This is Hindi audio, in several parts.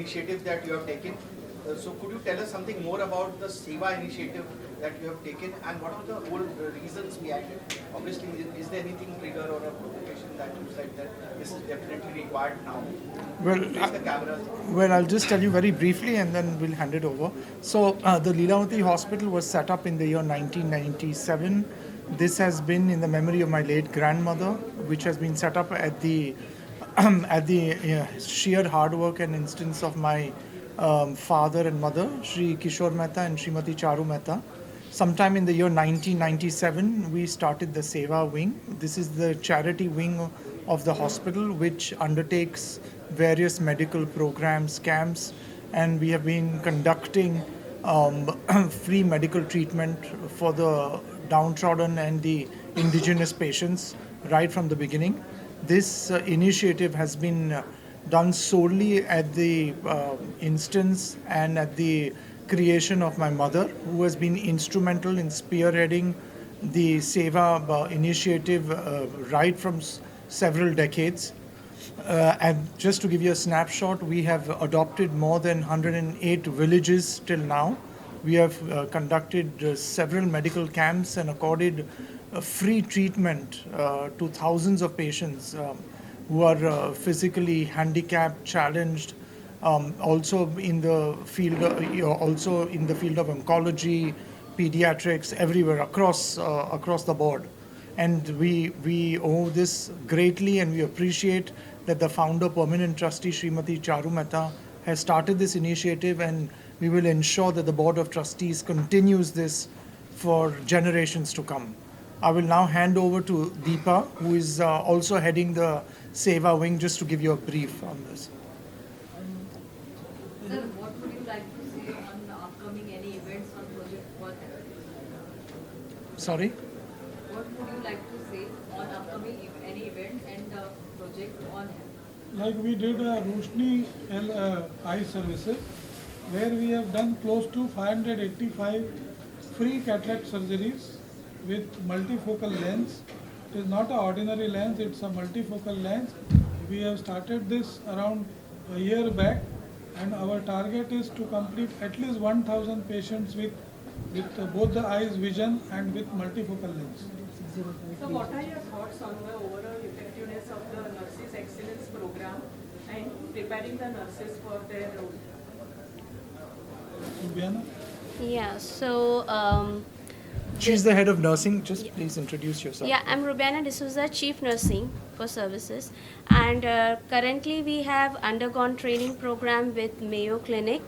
initiative that you have taken. So could you tell us something more about the Seva initiative that you have taken and what are the whole reasons behind it? Obviously, is there anything trigger or a provocation that you said that this is definitely required now? Well, Face the cameras. Well, I'll just tell you very briefly and then we'll hand it over. So, the Leelavati Hospital was set up in the year 1997. This has been in the memory of my late grandmother, which has been set up at the sheer hard work and instance of my father and mother, Shri Kishore Mehta and Srimati Charu Mehta. Sometime in the year 1997, we started the Seva wing. This is the charity wing of the hospital, which undertakes various medical programs, camps, and we have been conducting free medical treatment for the downtrodden and the indigenous patients right from the beginning. This initiative has been done solely at the instance and at the creation of my mother, who has been instrumental in spearheading the Seva initiative right from several decades. And just to give you a snapshot, we have adopted more than 108 villages till now. We have conducted several medical camps and accorded free treatment to thousands of patients who are physically handicapped, challenged, also in the field of oncology, pediatrics, everywhere across the board. And we owe this greatly, and we appreciate that the founder, permanent trustee Srimati Charu Mehta, has started this initiative, and we will ensure that the board of trustees continues this for generations to come. I will now hand over to Deepa, who is also heading the Seva wing, just to give you a brief on this. Sir, what would you like to say on upcoming any events on Project What? Sorry? What would you like to say on upcoming any event and Project On? Like we did Roshni eye services, where we have done close to 585 free cataract surgeries with multifocal lens. It is not an ordinary lens, it's a multifocal lens. We have started this around a year back, and our target is to complete at least 1,000 patients with both the eyes vision and with multifocal lens. So what are your thoughts on the overall effectiveness of the Nurses Excellence Program and preparing the nurses for their role? Biana? Yeah, so She's the head of nursing. Just please introduce yourself. yeah, I'm Rubiana D'Souza, Chief Nursing for Services, and currently we have undergone training program with Mayo Clinic.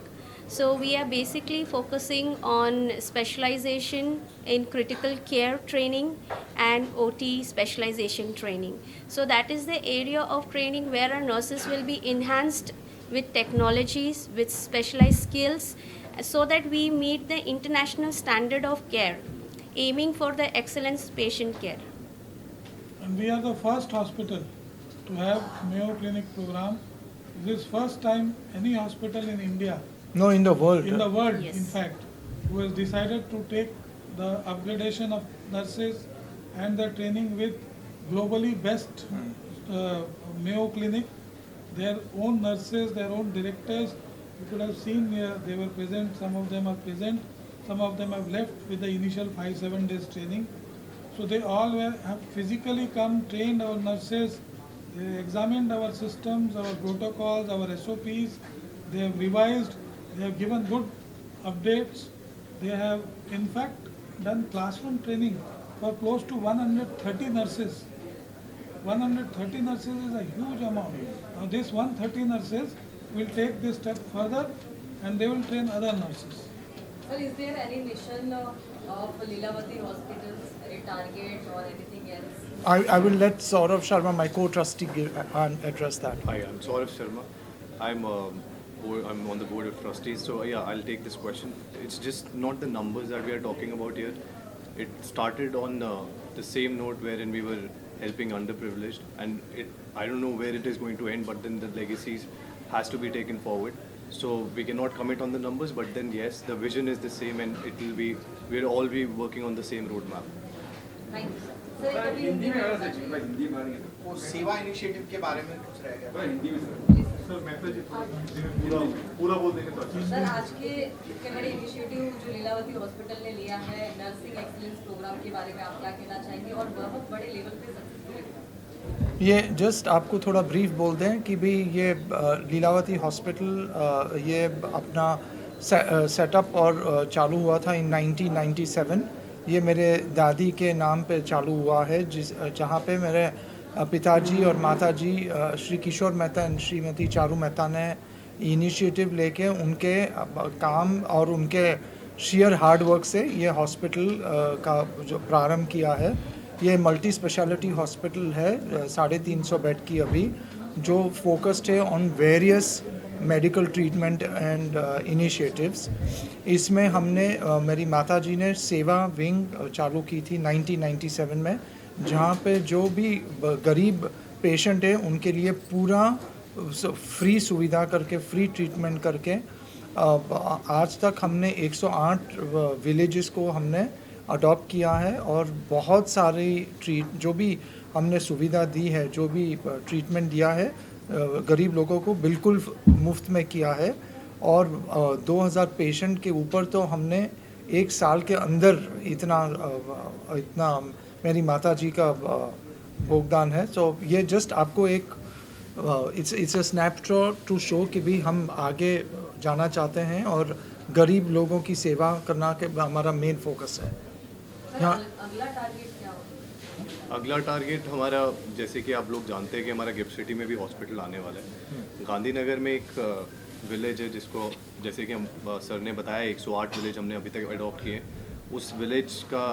So we are basically focusing on specialization in critical care training and OT specialization training. So that is the area of training where our nurses will be enhanced with technologies, with specialized skills, so that we meet the international standard of care, aiming for the excellence patient care. And we are the first hospital to have Mayo Clinic program. This is first time any hospital in India, No, in the world. in the world Yes. in fact, who has decided to take the upgradation of nurses and the training with globally best Mayo Clinic, their own nurses, their own directors. You could have seen they were present, some of them are present, some of them have left with the initial 5-7 days training. So they all have physically come, trained our nurses, they examined our systems, our protocols, our SOPs, they have revised, they have given good updates. They have in fact done classroom training for close to 130 nurses. 130 nurses is a huge amount. Now this 130 nurses will take this step further and they will train other nurses. Sir, is there any mission of Leelavati hospitals, any target or anything else? I will let Saurav Sharma, my co-trustee, address that. Hi, I'm Saurav Sharma. I'm on the board of trustees. So yeah, I'll take this question. It's just not the numbers that we are talking about here. It started on the same note wherein we were helping underprivileged, and I don't know where it is going to end, but then the legacies has to be taken forward. So we cannot commit on the numbers, but then yes, the vision is the same, and we'll all be working on the same roadmap. Thank you, sir. Sir, एक अभी हिंदी में वो सेवा इनिशिएटिव के बारे में कुछ रह गया। Please, sir. सर आज के इतने बड़े इनिशिएटिव जो लीलावती हॉस्पिटल ने लिया है नर्सिंग एक्सीलेंस प्रोग्राम के बारे में आप क्या कहना चाहेंगे और बहुत बड़े लेवल पे सक्सेसफुल ये जस्ट आपको थोड़ा ब्रीफ बोल दें कि भाई ये लीलावती हॉस्पिटल ये अपना सेटअप और चालू हुआ था इन 1997। ये मेरे दादी के नाम पे चालू हुआ है जहाँ पे मेरे पिताजी और माताजी श्री किशोर मेहता एंड श्रीमती चारू मेहता ने इनिशिएटिव लेके उनके काम और उनके शेयर हार्ड वर्क से ये हॉस्पिटल का जो प्रारंभ किया है। ये मल्टी स्पेशलिटी हॉस्पिटल है 350 बेड की अभी, जो फोकस्ड है on various medical treatment and initiatives. इसमें हमने मेरी माताजी ने सेवा विंग चालू की थी 1997 में, जहाँ पे जो भी गरीब पेशेंट है उनके लिए पूरा फ्री सुविधा करके, फ्री ट्रीटमेंट करके आज तक हमने 108 विलेजेस को हमने अडॉप्ट किया है और बहुत सारी जो भी हमने सुविधा दी है, जो भी ट्रीटमेंट दिया है गरीब लोगों को बिल्कुल मुफ्त में किया है। और 2000 पेशेंट के ऊपर तो हमने एक साल के अंदर इतना मेरी माताजी का योगदान है। सो ये जस्ट आपको एक it's a snapshot to show कि भी हम आगे जाना चाहते हैं और गरीब लोगों की सेवा करना के हमारा मेन फोकस है। सर अगला टारगेट क्या होगा? अगला टारगेट हमारा, जैसे कि आप लोग जानते हैं कि हमारा गिफ्ट सिटी में भी हॉस्पिटल आने वाला है। गांधीनगर में एक विलेज है जिसको, जैसे कि हम सर ने बताया, 108 विलेज हमने अभी तक अडॉप्ट किए। उस विलेज का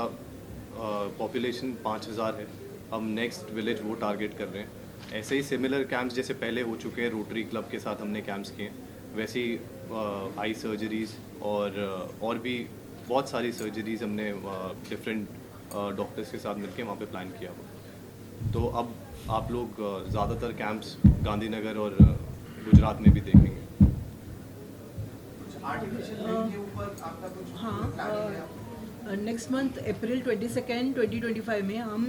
पॉपुलेशन 5000 है। हम नेक्स्ट विलेज वो टारगेट कर रहे हैं। ऐसे ही सिमिलर कैंप्स जैसे पहले हो चुके हैं, रोटरी क्लब के साथ हमने कैंप्स किए, वैसे ही आई सर्जरीज़ और भी बहुत सारी सर्जरीज़ हमने डिफरेंट डॉक्टर्स के साथ मिलकर वहाँ पे प्लान किया हुआ। तो अब आप लोग ज़्यादातर कैंप्स गांधीनगर और गुजरात में भी देखेंगे। आर्टिफिशियल लिंग के ऊपर आपका कुछ हाँ, planning है? नेक्स्ट मंथ अप्रैल 22 2025 में हम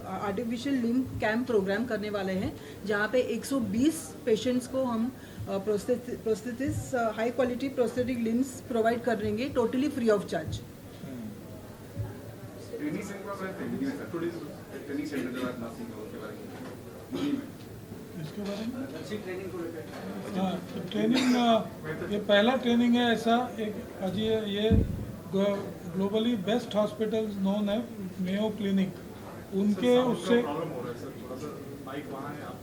आर्टिफिशियल लिम्ब कैंप प्रोग्राम करने वाले हैं, जहाँ पे 120 पेशेंट्स को हम prosthetics high quality prosthetic limbs provide कर देंगे, totally free of charge. Training centre में ट्रेनिंग सेंटर के बाद नर्सिंग के बारे में इसके बारे में नर्सिंग ट्रेनिंग को लेकर हाँ, तो ट्रेनिंग ये पहला ट्रेनिंग है ऐसा एक अजय ये ग्लोबली बेस्ट हॉस्पिटल नोन है मेयो क्लिनिक, उनके उससे प्रॉब्लम हो रहा है सर, थोड़ा सा माइक वहाँ है, आप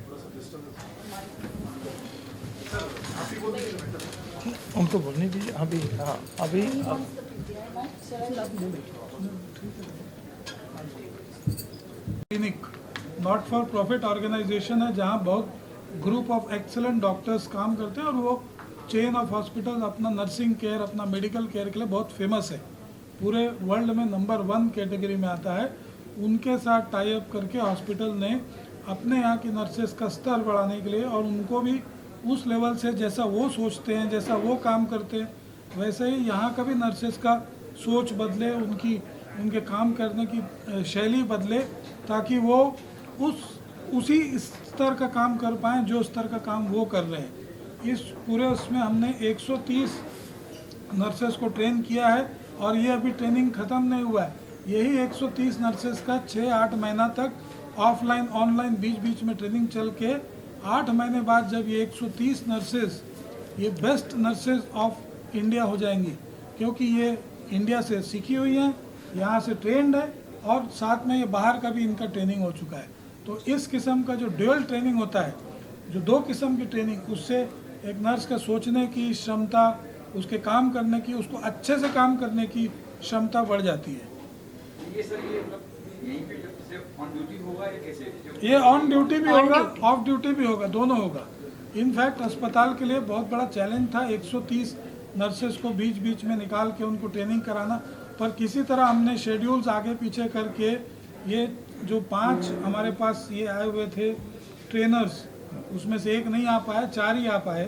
थोड़ा सा डिस्टेंस सर, आप ही बोल दीजिए बेटर। उनको बोलने दीजिए अभी। हाँ अभी clinic not for profit organisation है, जहाँ बहुत ग्रुप ऑफ एक्सीलेंट डॉक्टर्स काम करते हैं और वो चेन ऑफ हॉस्पिटल अपना नर्सिंग केयर, अपना मेडिकल केयर के लिए बहुत फेमस है, पूरे वर्ल्ड में नंबर 1 कैटेगरी में आता है। उनके साथ टाई अप करके हॉस्पिटल ने अपने यहाँ की नर्सेस का स्तर बढ़ाने के लिए और उनको भी उस लेवल से जैसा वो सोचते हैं, जैसा वो काम करते हैं, वैसे ही यहाँ का भी नर्सेस का सोच बदले, उनके काम करने की शैली बदले, ताकि वो उसी स्तर का काम कर पाएँ जो स्तर का काम वो कर रहे हैं। इस पूरे उसमें हमने 130 नर्सेस को ट्रेन किया है और ये अभी ट्रेनिंग ख़त्म नहीं हुआ है। यही 130 नर्सेस का 6-8 महीना तक ऑफलाइन ऑनलाइन बीच बीच में ट्रेनिंग चल के 8 महीने बाद जब ये 130 नर्सेस ये बेस्ट नर्सेस ऑफ इंडिया हो जाएंगी, क्योंकि ये इंडिया से सीखी हुई हैं, यहाँ से ट्रेंड है और साथ में ये बाहर का भी इनका ट्रेनिंग हो चुका है। तो इस किस्म का जो ड्यूअल ट्रेनिंग होता है, जो 2 किस्म की ट्रेनिंग, उससे एक नर्स का सोचने की क्षमता, उसके काम करने की, उसको अच्छे से काम करने की क्षमता बढ़ जाती है। ये सर ये मतलब यहीं पे सिर्फ ऑन ड्यूटी होगा या कैसे? ये ऑन ड्यूटी भी होगा, ऑफ ड्यूटी भी होगा, दोनों होगा। इनफैक्ट अस्पताल के लिए बहुत बड़ा चैलेंज था 130 नर्सेस को बीच बीच में निकाल के उनको ट्रेनिंग कराना, पर किसी तरह हमने शेड्यूल्स आगे पीछे करके ये जो 5 हमारे पास ये आए हुए थे ट्रेनर्स, उसमें से एक नहीं आ पाया, 4 ही आ पाए।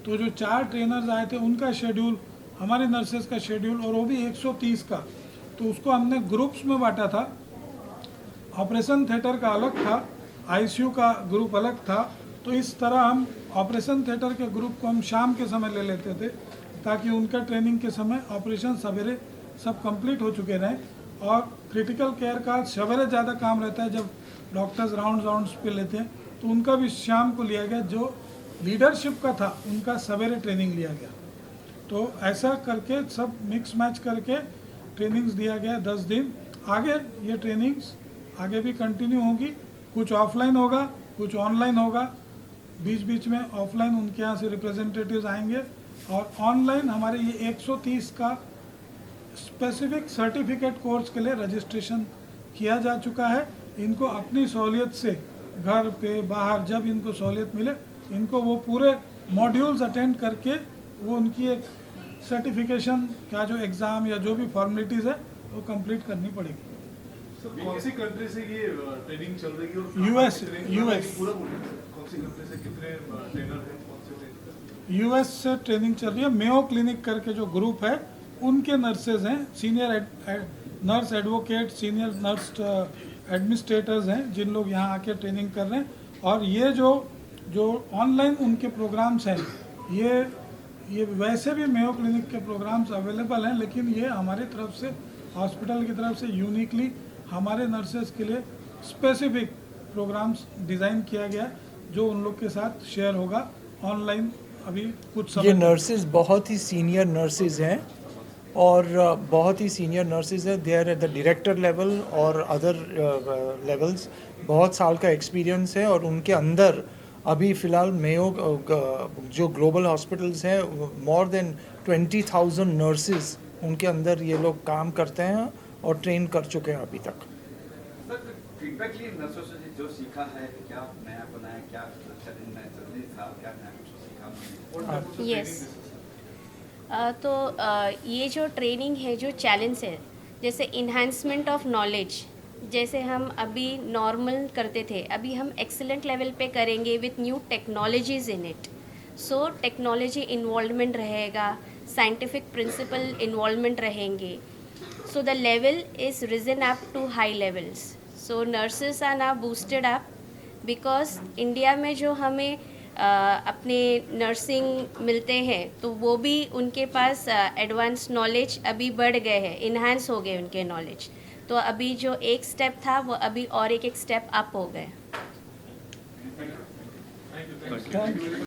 तो जो 4 ट्रेनर्स आए थे उनका शेड्यूल, हमारे नर्सेस का शेड्यूल, और वो भी 130 का, तो उसको हमने ग्रुप्स में बांटा था। ऑपरेशन थिएटर का अलग था, आईसीयू का ग्रुप अलग था तो इस तरह हम ऑपरेशन थिएटर के ग्रुप को हम शाम के समय ले लेते थे ताकि उनका ट्रेनिंग के समय ऑपरेशन सवेरे सब कंप्लीट हो चुके रहें। और क्रिटिकल केयर का सवेरे ज़्यादा काम रहता है जब डॉक्टर्स राउंड्स पे लेते हैं, तो उनका भी शाम को लिया गया। जो लीडरशिप का था उनका सवेरे ट्रेनिंग लिया गया। तो ऐसा करके सब मिक्स मैच करके ट्रेनिंग्स दिया गया 10 दिन। आगे ये ट्रेनिंग्स आगे भी कंटिन्यू होगी, कुछ ऑफलाइन होगा, कुछ ऑनलाइन होगा। बीच बीच में ऑफलाइन उनके यहाँ से रिप्रेजेंटेटिव्स आएंगे और ऑनलाइन हमारे ये 130 का स्पेसिफिक सर्टिफिकेट कोर्स के लिए रजिस्ट्रेशन किया जा चुका है। इनको अपनी सहूलियत से घर पे बाहर जब इनको सहूलियत मिले इनको वो पूरे मॉड्यूल्स अटेंड करके वो उनकी एक सर्टिफिकेशन का जो एग्ज़ाम या जो भी फॉर्मेलिटीज़ है वो कंप्लीट करनी पड़ेगी। सर कौन सी कंट्री से ये ट्रेनिंग चल रही है और US पूरा बोलिए सर, कौन सी कंट्री से कितने ट्रेनर हैं, कौन से ट्रेनर? यूएस से ट्रेनिंग चल रही है। मेयो क्लिनिक करके जो ग्रुप है उनके नर्सेज हैं, senior nurse advocate, senior nurse administrators हैं जिन लोग यहाँ आके ट्रेनिंग कर रहे हैं। और ये जो ऑनलाइन उनके प्रोग्राम्स हैं ये वैसे भी मेयो क्लिनिक के प्रोग्राम्स अवेलेबल हैं, लेकिन ये हमारी तरफ से हॉस्पिटल की तरफ से यूनिकली हमारे नर्सेज के लिए स्पेसिफिक प्रोग्राम्स डिज़ाइन किया गया है जो उन लोग के साथ शेयर होगा ऑनलाइन अभी कुछ ये समय। नर्सेज बहुत ही सीनियर नर्सेज हैं और बहुत ही सीनियर नर्सेज हैं। They are at the director level और अदर लेवल्स। बहुत साल का एक्सपीरियंस है और उनके अंदर अभी फ़िलहाल मेयो जो ग्लोबल हॉस्पिटल्स हैं मोर देन 20,000 नर्सेज उनके अंदर ये लोग काम करते हैं और ट्रेन कर चुके हैं अभी तक। सर फीडबैक लिए नर्सों से जो सीखा है, क्या नया बनाया, क्या चैलेंज था, क्या नया कुछ सीखा? यस तो ये जो ट्रेनिंग है, जो चैलेंज है, जैसे इन्हांसमेंट ऑफ नॉलेज, जैसे हम अभी नॉर्मल करते थे, अभी हम एक्सीलेंट लेवल पे करेंगे with new technologies in it. So technology involvement रहेगा, साइंटिफिक प्रिंसिपल इन्वॉल्वमेंट रहेंगे। So the level is risen up to high levels. So nurses are now boosted up because India में जो हमें अपने नर्सिंग मिलते हैं तो वो भी उनके पास एडवांस नॉलेज अभी बढ़ गए हैं, इन्हांस हो गए उनके नॉलेज। तो अभी जो एक स्टेप था वो अभी और एक स्टेप अप हो गए। Thank you.